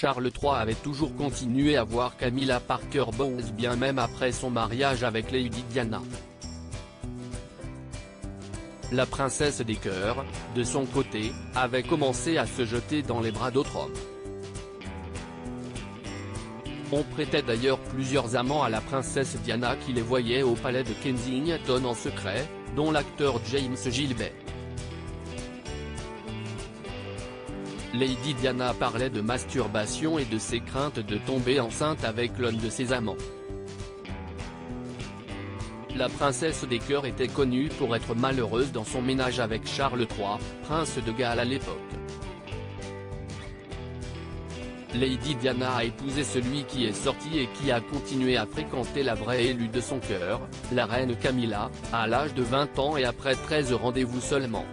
Charles III avait toujours continué à voir Camilla Parker Bowles bien même après son mariage avec Lady Diana. La princesse des cœurs, de son côté, avait commencé à se jeter dans les bras d'autres hommes. On prêtait d'ailleurs plusieurs amants à la princesse Diana qui les voyait au palais de Kensington en secret, dont l'acteur James Gilbert. Lady Diana parlait de masturbation et de ses craintes de tomber enceinte avec l'un de ses amants. La princesse des cœurs était connue pour être malheureuse dans son ménage avec Charles III, prince de Galles à l'époque. Lady Diana a épousé celui qui est sorti et qui a continué à fréquenter la vraie élue de son cœur, la reine Camilla, à l'âge de 20 ans et après 13 rendez-vous seulement.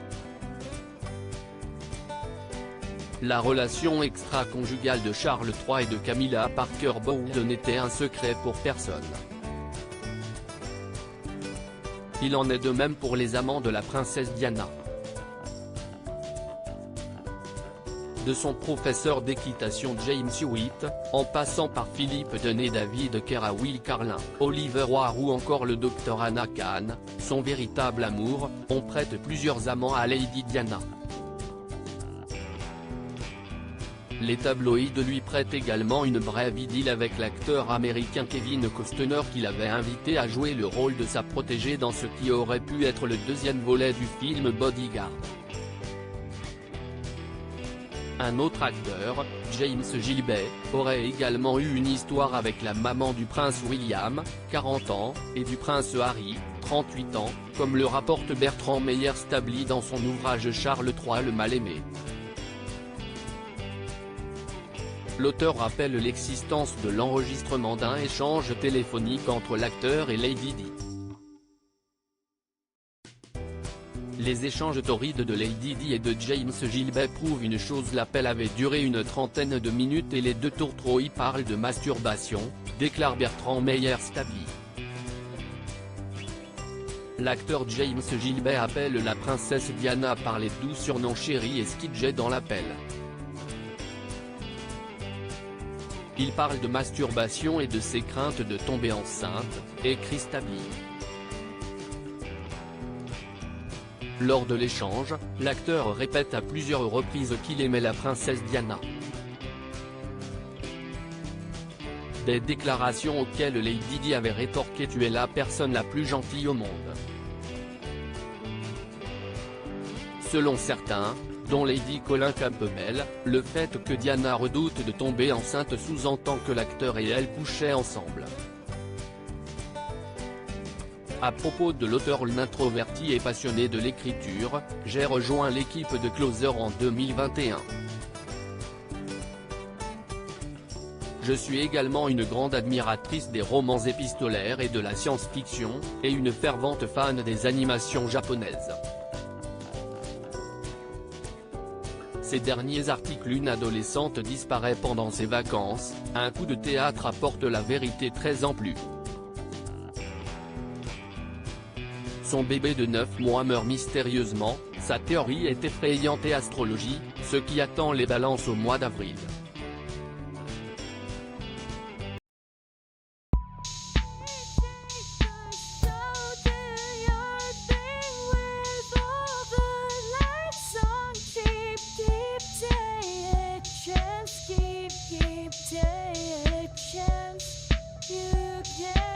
La relation extra-conjugale de Charles III et de Camilla Parker Bowles n'était un secret pour personne. Il en est de même pour les amants de la princesse Diana. De son professeur d'équitation James Hewitt, en passant par Philippe Denet, David Kerr à Will Carlin, Oliver Roy ou encore le docteur Anna Kahn, son véritable amour, on prête plusieurs amants à Lady Diana. Les tabloïds lui prêtent également une brève idylle avec l'acteur américain Kevin Costner qui l'avait invité à jouer le rôle de sa protégée dans ce qui aurait pu être le deuxième volet du film Bodyguard. Un autre acteur, James Gilbert, aurait également eu une histoire avec la maman du prince William, 40 ans, et du prince Harry, 38 ans, comme le rapporte Bertrand Meyer-Stably dans son ouvrage Charles III le mal-aimé. L'auteur rappelle l'existence de l'enregistrement d'un échange téléphonique entre l'acteur et Lady Di. Les échanges torrides de Lady Di et de James Gilbert prouvent une chose: l'appel avait duré une trentaine de minutes et les deux tourtereaux y parlent de masturbation, déclare Bertrand Meyer-Stably. L'acteur James Gilbert appelle la princesse Diana par les doux surnoms chérie et Skidget dans l'appel. Il parle de masturbation et de ses craintes de tomber enceinte, écrit Stably. Lors de l'échange, l'acteur répète à plusieurs reprises qu'il aimait la princesse Diana. Des déclarations auxquelles Lady Di avait rétorqué: tu es la personne la plus gentille au monde. Selon certains, dont Lady Colin Campbell, le fait que Diana redoute de tomber enceinte sous-entend que l'acteur et elle couchaient ensemble. À propos de l'auteur introverti et passionné de l'écriture, j'ai rejoint l'équipe de Closer en 2021. Je suis également une grande admiratrice des romans épistolaires et de la science-fiction, et une fervente fan des animations japonaises. Ces derniers articles: une adolescente disparaît pendant ses vacances, un coup de théâtre apporte la vérité 13 ans plus. Son bébé de 9 mois meurt mystérieusement, sa théorie est effrayante et astrologie, ce qui attend les balances au mois d'avril. Keep taking a chance, you can